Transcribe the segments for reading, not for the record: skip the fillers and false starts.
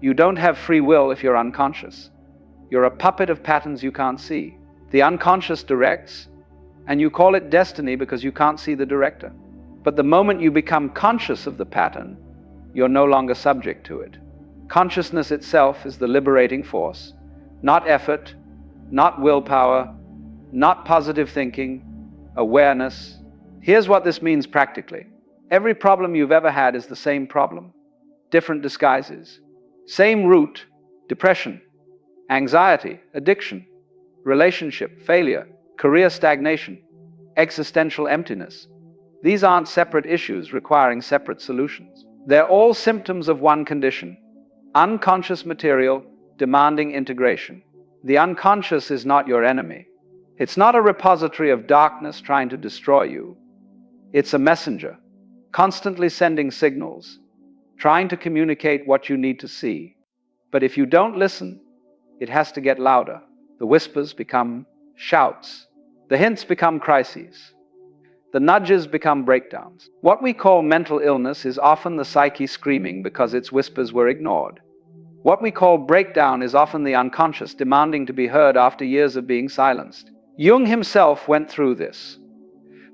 You don't have free will if you're unconscious. You're a puppet of patterns you can't see. The unconscious directs, and you call it destiny because you can't see the director. But the moment you become conscious of the pattern, you're no longer subject to it. Consciousness itself is the liberating force, not effort, not willpower, not positive thinking, awareness. Here's what this means practically. Every problem you've ever had is the same problem, different disguises. Same root: depression, anxiety, addiction, relationship failure, career stagnation, existential emptiness. These aren't separate issues requiring separate solutions. They're all symptoms of one condition: unconscious material demanding integration. The unconscious is not your enemy. It's not a repository of darkness trying to destroy you. It's a messenger, constantly sending signals, trying to communicate what you need to see. But if you don't listen, it has to get louder. The whispers become shouts. The hints become crises. The nudges become breakdowns. What we call mental illness is often the psyche screaming because its whispers were ignored. What we call breakdown is often the unconscious demanding to be heard after years of being silenced. Jung himself went through this.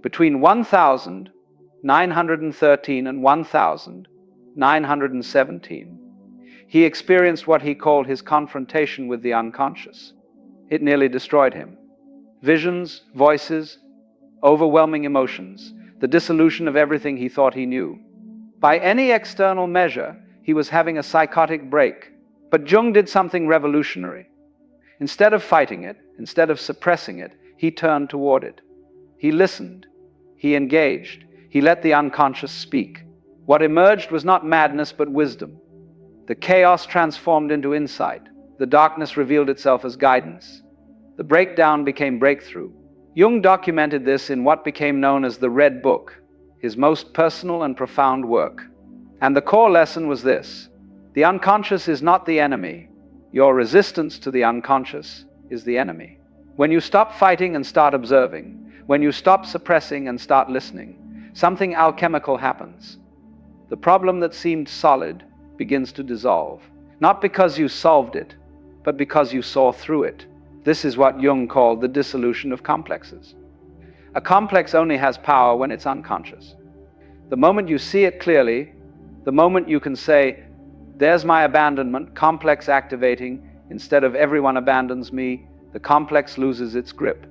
Between 1913 and 1917, he experienced what he called his confrontation with the unconscious. It nearly destroyed him. Visions, voices, overwhelming emotions, the dissolution of everything he thought he knew. By any external measure, he was having a psychotic break. But Jung did something revolutionary. Instead of fighting it, instead of suppressing it, he turned toward it. He listened. He engaged. He let the unconscious speak. What emerged was not madness but wisdom. The chaos transformed into insight. The darkness revealed itself as guidance. The breakdown became breakthrough. Jung documented this in what became known as the Red Book, his most personal and profound work. And the core lesson was this: the unconscious is not the enemy. Your resistance to the unconscious is the enemy. When you stop fighting and start observing, when you stop suppressing and start listening, something alchemical happens. The problem that seemed solid begins to dissolve, not because you solved it, but because you saw through it. This is what Jung called the dissolution of complexes. A complex only has power when it's unconscious. The moment you see it clearly, the moment you can say, "There's my abandonment," complex activating, instead of "everyone abandons me," the complex loses its grip.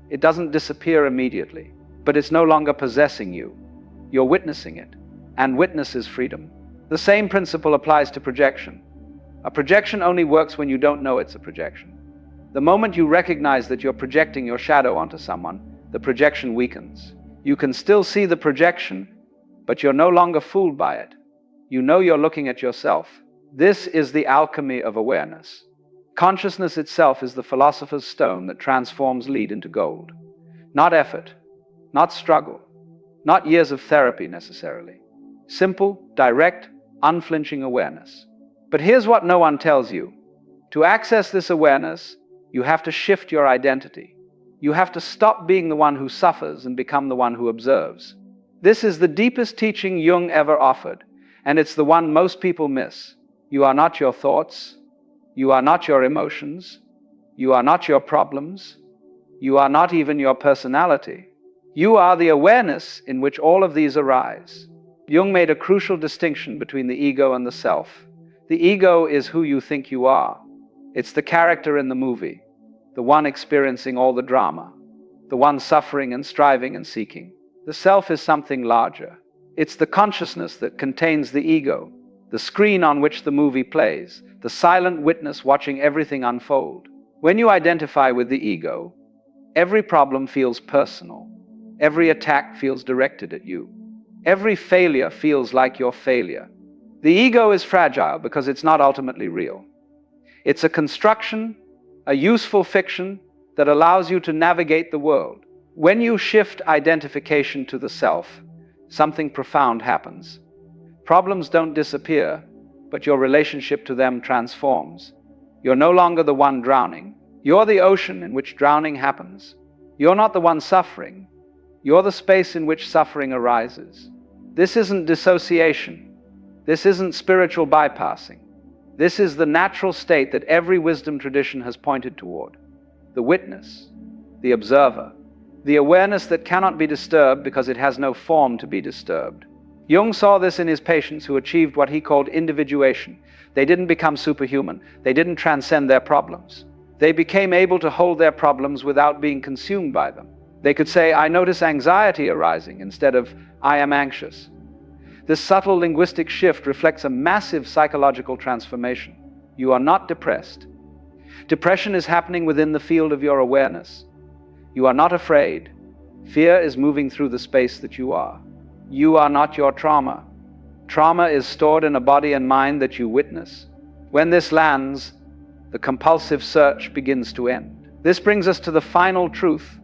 It doesn't disappear immediately, but it's no longer possessing you. You're witnessing it, and witness is freedom. The same principle applies to projection. A projection only works when you don't know it's a projection. The moment you recognize that you're projecting your shadow onto someone, the projection weakens. You can still see the projection, but you're no longer fooled by it. You know you're looking at yourself. This is the alchemy of awareness. Consciousness itself is the philosopher's stone that transforms lead into gold. Not effort, not struggle, not years of therapy necessarily. Simple, direct, unflinching awareness. But here's what no one tells you. To access this awareness, you have to shift your identity. You have to stop being the one who suffers and become the one who observes. This is the deepest teaching Jung ever offered, and it's the one most people miss. You are not your thoughts. You are not your emotions. You are not your problems. You are not even your personality. You are the awareness in which all of these arise. Jung made a crucial distinction between the ego and the self. The ego is who you think you are. It's the character in the movie, the one experiencing all the drama, the one suffering and striving and seeking. The self is something larger. It's the consciousness that contains the ego, the screen on which the movie plays, the silent witness watching everything unfold. When you identify with the ego, every problem feels personal. Every attack feels directed at you. Every failure feels like your failure. The ego is fragile because it's not ultimately real. It's a construction, a useful fiction that allows you to navigate the world. When you shift identification to the self, something profound happens. Problems don't disappear, but your relationship to them transforms. You're no longer the one drowning. You're the ocean in which drowning happens. You're not the one suffering. You're the space in which suffering arises. This isn't dissociation. This isn't spiritual bypassing. This is the natural state that every wisdom tradition has pointed toward. The witness, the observer, the awareness that cannot be disturbed because it has no form to be disturbed. Jung saw this in his patients who achieved what he called individuation. They didn't become superhuman. They didn't transcend their problems. They became able to hold their problems without being consumed by them. They could say, "I notice anxiety arising," instead of, "I am anxious." This subtle linguistic shift reflects a massive psychological transformation. You are not depressed. Depression is happening within the field of your awareness. You are not afraid. Fear is moving through the space that you are. You are not your trauma. Trauma is stored in a body and mind that you witness. When this lands, the compulsive search begins to end. This brings us to the final truth,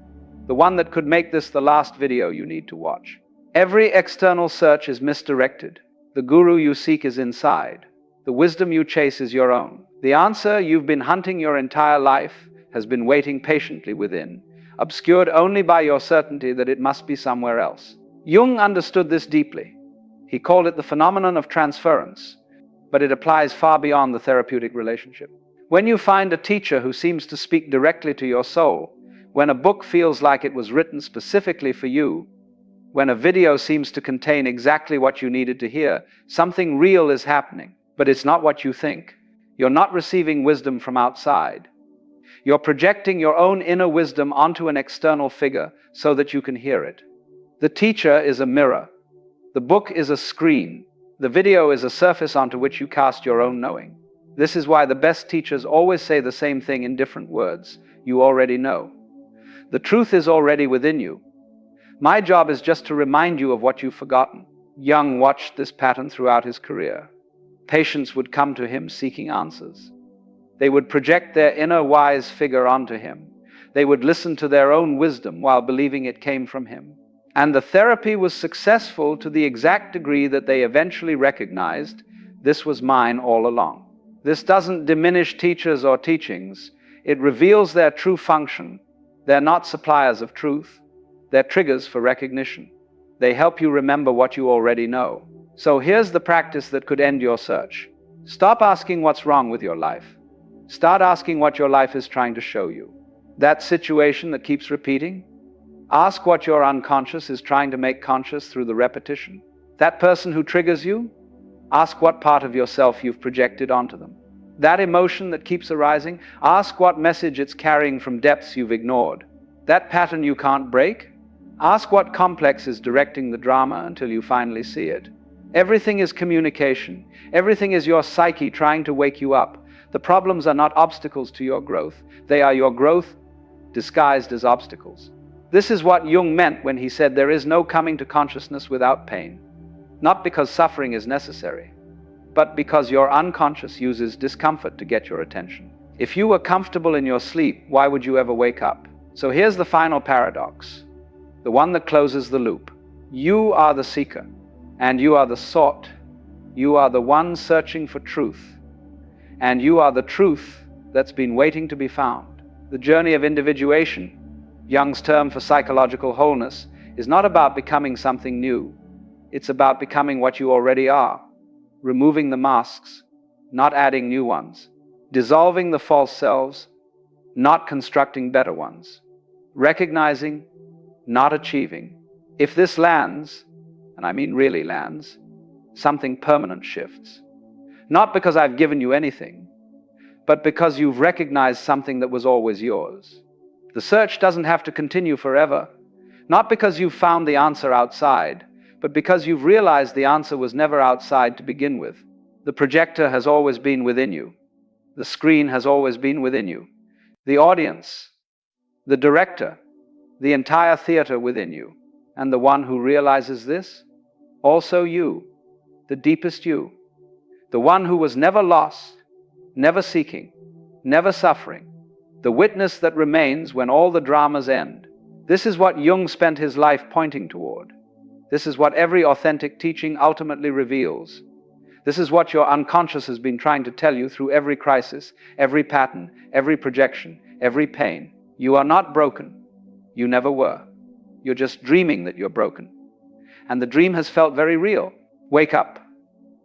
the one that could make this the last video you need to watch. Every external search is misdirected. The guru you seek is inside. The wisdom you chase is your own. The answer you've been hunting your entire life has been waiting patiently within, obscured only by your certainty that it must be somewhere else. Jung understood this deeply. He called it the phenomenon of transference, but it applies far beyond the therapeutic relationship. When you find a teacher who seems to speak directly to your soul, when a book feels like it was written specifically for you, when a video seems to contain exactly what you needed to hear, something real is happening, but it's not what you think. You're not receiving wisdom from outside. You're projecting your own inner wisdom onto an external figure so that you can hear it. The teacher is a mirror. The book is a screen. The video is a surface onto which you cast your own knowing. This is why the best teachers always say the same thing in different words. You already know. The truth is already within you. My job is just to remind you of what you've forgotten. Jung watched this pattern throughout his career. Patients would come to him seeking answers. They would project their inner wise figure onto him. They would listen to their own wisdom while believing it came from him. And the therapy was successful to the exact degree that they eventually recognized, this was mine all along. This doesn't diminish teachers or teachings. It reveals their true function. They're not suppliers of truth. They're triggers for recognition. They help you remember what you already know. So here's the practice that could end your search. Stop asking what's wrong with your life. Start asking what your life is trying to show you. That situation that keeps repeating? Ask what your unconscious is trying to make conscious through the repetition. That person who triggers you? Ask what part of yourself you've projected onto them. That emotion that keeps arising? Ask what message it's carrying from depths you've ignored. That pattern you can't break? Ask what complex is directing the drama until you finally see it. Everything is communication. Everything is your psyche trying to wake you up. The problems are not obstacles to your growth. They are your growth disguised as obstacles. This is what Jung meant when he said there is no coming to consciousness without pain. Not because suffering is necessary, but because your unconscious uses discomfort to get your attention. If you were comfortable in your sleep, why would you ever wake up? So here's the final paradox, the one that closes the loop. You are the seeker, and you are the sought. You are the one searching for truth, and you are the truth that's been waiting to be found. The journey of individuation, Jung's term for psychological wholeness, is not about becoming something new. It's about becoming what you already are, removing the masks, not adding new ones, dissolving the false selves, not constructing better ones, recognizing, not achieving. If this lands, and I mean really lands, something permanent shifts. Not because I've given you anything, but because you've recognized something that was always yours. The search doesn't have to continue forever, not because you've found the answer outside, but because you've realized the answer was never outside to begin with. The projector has always been within you. The screen has always been within you. The audience, the director, the entire theater within you. And the one who realizes this? Also you, the deepest you. The one who was never lost, never seeking, never suffering. The witness that remains when all the dramas end. This is what Jung spent his life pointing toward. This is what every authentic teaching ultimately reveals. This is what your unconscious has been trying to tell you through every crisis, every pattern, every projection, every pain. You are not broken. You never were. You're just dreaming that you're broken. And the dream has felt very real. Wake up.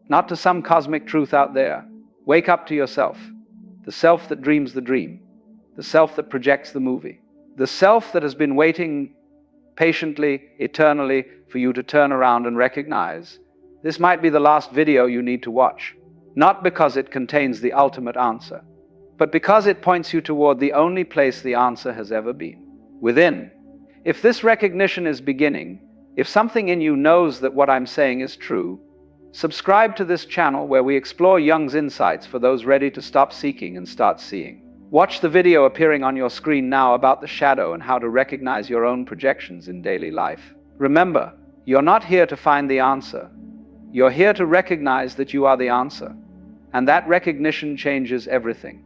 Not to some cosmic truth out there. Wake up to yourself, the self that dreams the dream, the self that projects the movie, the self that has been waiting patiently, eternally, for you to turn around and recognize. This might be the last video you need to watch, not because it contains the ultimate answer, but because it points you toward the only place the answer has ever been, within. If this recognition is beginning, if something in you knows that what I'm saying is true, subscribe to this channel where we explore Jung's insights for those ready to stop seeking and start seeing. Watch the video appearing on your screen now about the shadow and how to recognize your own projections in daily life. Remember, you're not here to find the answer. You're here to recognize that you are the answer. And that recognition changes everything.